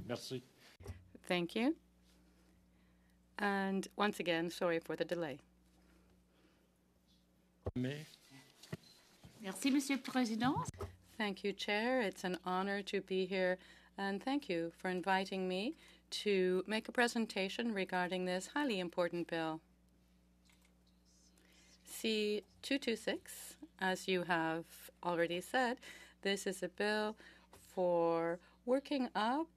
Merci. Thank you. And once again, sorry for the delay. Merci, Monsieur le Président. Thank you, Chair. It's an honor to be here, and thank you for inviting me to make a presentation regarding this highly important bill. C-226, as you have already said, this is a bill for working up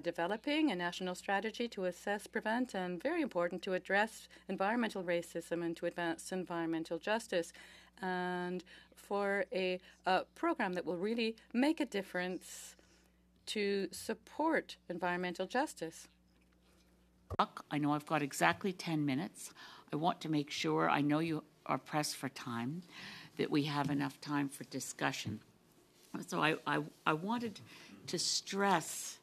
developing a national strategy to assess, prevent, and very important to address environmental racism and to advance environmental justice, and for a program that will really make a difference to support environmental justice. I know I've got exactly 10 minutes. I want to make sure, I know you are pressed for time, that we have enough time for discussion. So I wanted to stress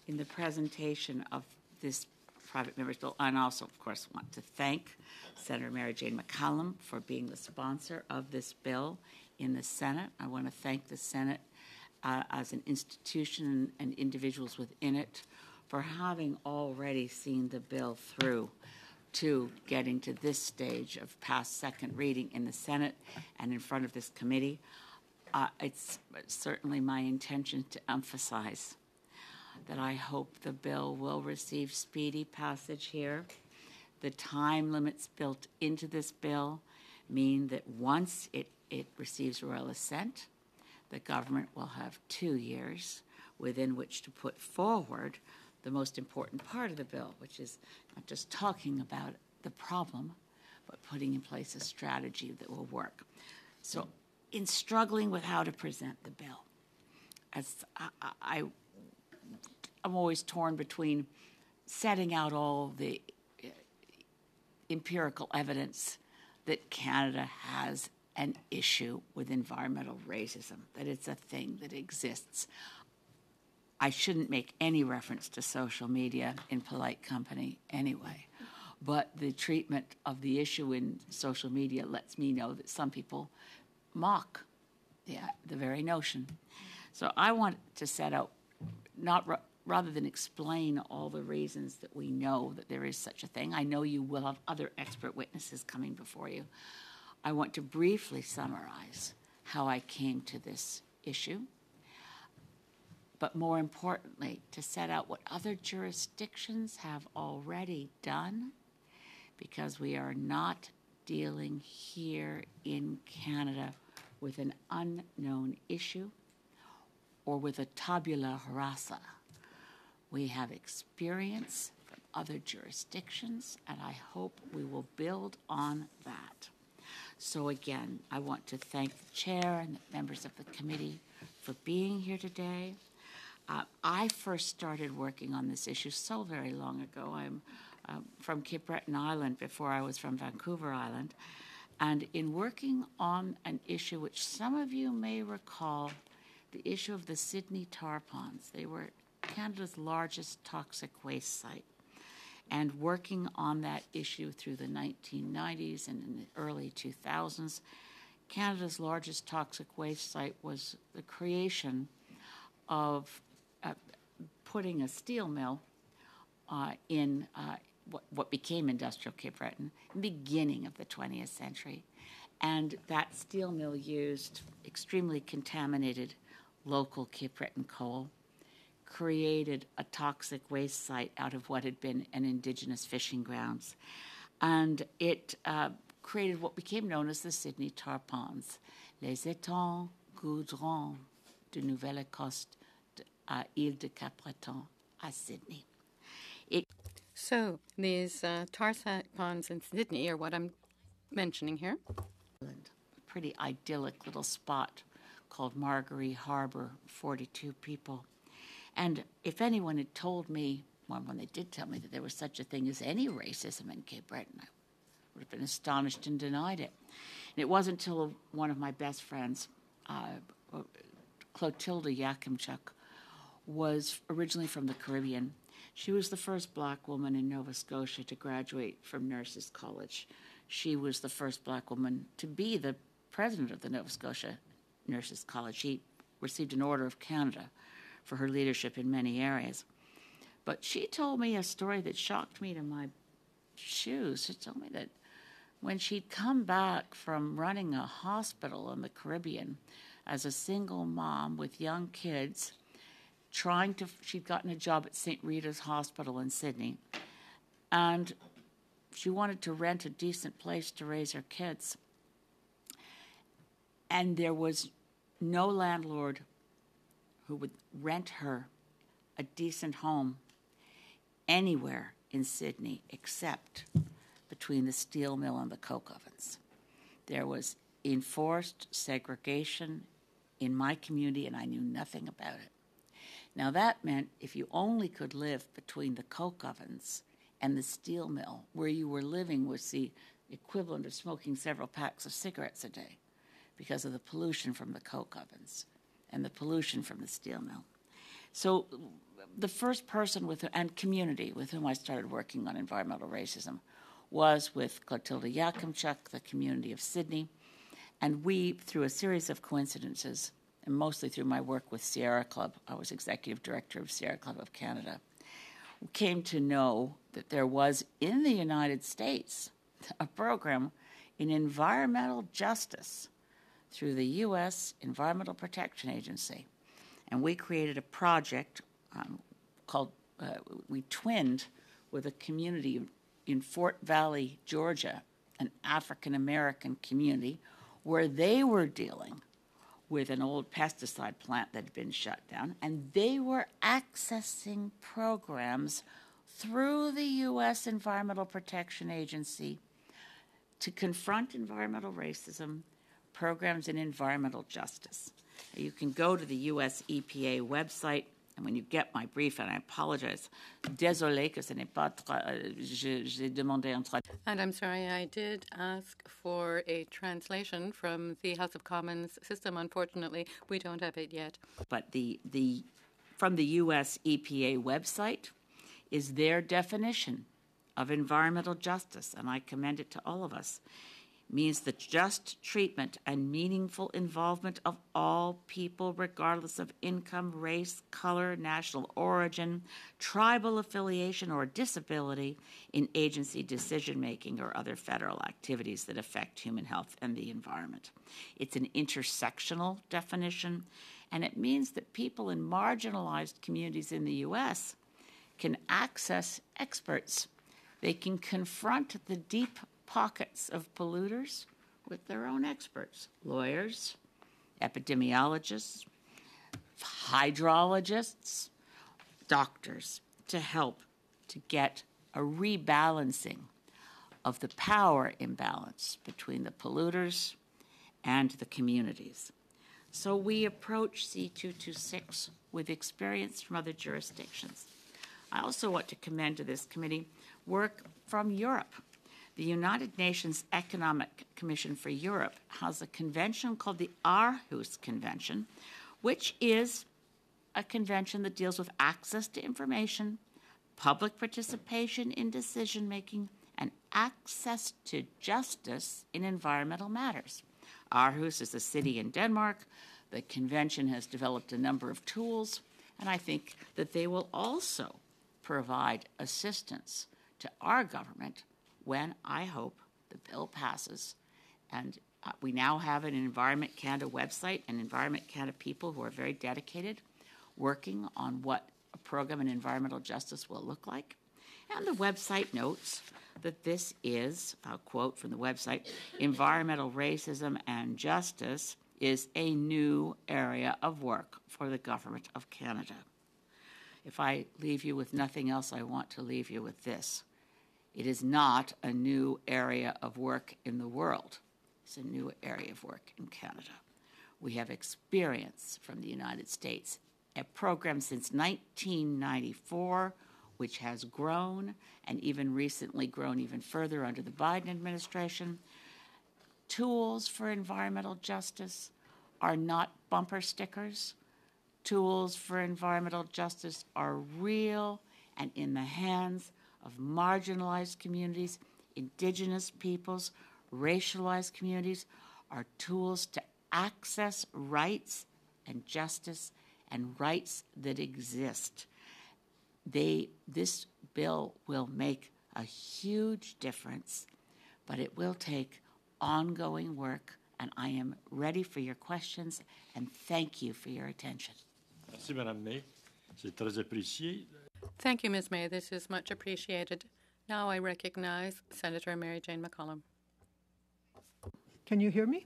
in the presentation of this private member's bill, and also, of course, want to thank Senator Mary Jane McCallum for being the sponsor of this bill in the Senate. I want to thank the Senate as an institution and individuals within it for having already seen the bill through to getting to this stage of past second reading in the Senate and in front of this committee. It's certainly my intention to emphasize that I hope the bill will receive speedy passage here. The time limits built into this bill mean that once it receives royal assent, the government will have 2 years within which to put forward the most important part of the bill, which is not just talking about the problem, but putting in place a strategy that will work. So in struggling with how to present the bill, as I'm always torn between setting out all the empirical evidence that Canada has an issue with environmental racism, that it's a thing that exists. I shouldn't make any reference to social media in polite company anyway, but the treatment of the issue in social media lets me know that some people mock the very notion. So I want to set out, rather than explain all the reasons that we know that there is such a thing. I know you will have other expert witnesses coming before you. I want to briefly summarize how I came to this issue, but more importantly, to set out what other jurisdictions have already done, because we are not dealing here in Canada with an unknown issue or with a tabula rasa. We have experience from other jurisdictions, and I hope we will build on that. So again, I want to thank the chair and the members of the committee for being here today. I first started working on this issue so very long ago. I'm from Cape Breton Island before I was from Vancouver Island. And in working on an issue which some of you may recall, the issue of the Sydney tar ponds. They were Canada's largest toxic waste site. And working on that issue through the 1990s and in the early 2000s, Canada's largest toxic waste site was the creation of putting a steel mill in what became industrial Cape Breton in the beginning of the 20th century. And that steel mill used extremely contaminated local Cape Breton coal, created a toxic waste site out of what had been an indigenous fishing grounds. And it created what became known as the Sydney tar ponds, les étangs goudrons de Nouvelle-Écosse à Île de Cap-Breton à Sydney. So these tar ponds in Sydney are what I'm mentioning here. A pretty idyllic little spot called Margaree Harbour, 42 people. And if anyone had told me, well, when they did tell me that there was such a thing as any racism in Cape Breton, I would have been astonished and denied it. And it wasn't until one of my best friends, Clotilda Yakimchuk, was originally from the Caribbean. She was the first black woman in Nova Scotia to graduate from Nurses College. She was the first black woman to be the president of the Nova Scotia Nurses College. She received an Order of Canada for her leadership in many areas. But she told me a story that shocked me to my shoes. She told me that when she'd come back from running a hospital in the Caribbean as a single mom with young kids, she'd gotten a job at St. Rita's Hospital in Sydney, and she wanted to rent a decent place to raise her kids. And there was no landlord who would rent her a decent home anywhere in Sydney except between the steel mill and the coke ovens. There was enforced segregation in my community, and I knew nothing about it. Now that meant if you only could live between the coke ovens and the steel mill, where you were living was the equivalent of smoking several packs of cigarettes a day because of the pollution from the coke ovens and the pollution from the steel mill. So the first person and community with whom I started working on environmental racism was with Clotilda Yakimchuk, the community of Sydney. And we, through a series of coincidences, and mostly through my work with Sierra Club, I was executive director of Sierra Club of Canada, came to know that there was in the United States a program in environmental justice through the U.S. Environmental Protection Agency. And we created a project we twinned with a community in Fort Valley, Georgia, an African-American community, where they were dealing with an old pesticide plant that had been shut down, and they were accessing programs through the U.S. Environmental Protection Agency to confront environmental racism, programs in environmental justice. You can go to the U.S. EPA website, and when you get my brief, and I apologize, désolé que ce n'est pas j'ai demandé un And I'm sorry, I did ask for a translation from the House of Commons system. Unfortunately, we don't have it yet. But from the U.S. EPA website is their definition of environmental justice, and I commend it to all of us. Means the just treatment and meaningful involvement of all people, regardless of income, race, color, national origin, tribal affiliation, or disability, in agency decision-making or other federal activities that affect human health and the environment. It's an intersectional definition, and it means that people in marginalized communities in the U.S. can access experts. They can confront the deep pockets of polluters with their own experts, lawyers, epidemiologists, hydrologists, doctors, to help to get a rebalancing of the power imbalance between the polluters and the communities. So we approach C-226 with experience from other jurisdictions. I also want to commend to this committee work from Europe. The United Nations Economic Commission for Europe has a convention called the Aarhus Convention, which is a convention that deals with access to information, public participation in decision-making, and access to justice in environmental matters. Aarhus is a city in Denmark. The convention has developed a number of tools, and I think that they will also provide assistance to our government when, I hope, the bill passes. And we now have an Environment Canada website and Environment Canada people who are very dedicated, working on what a program in environmental justice will look like. And the website notes that this is, I'll quote from the website, environmental racism and justice is a new area of work for the Government of Canada. If I leave you with nothing else, I want to leave you with this. It is not a new area of work in the world. It's a new area of work in Canada. We have experience from the United States, a program since 1994, which has grown and even recently grown even further under the Biden administration. Tools for environmental justice are not bumper stickers. Tools for environmental justice are real and in the hands of marginalized communities, indigenous peoples, racialized communities, are tools to access rights and justice and rights that exist. This bill will make a huge difference, but it will take ongoing work, and I am ready for your questions, and thank you for your attention. Merci, Madame May. C'est très apprécié. Thank you, Ms. May. This is much appreciated. Now I recognize Senator Mary Jane McCollum. Can you hear me?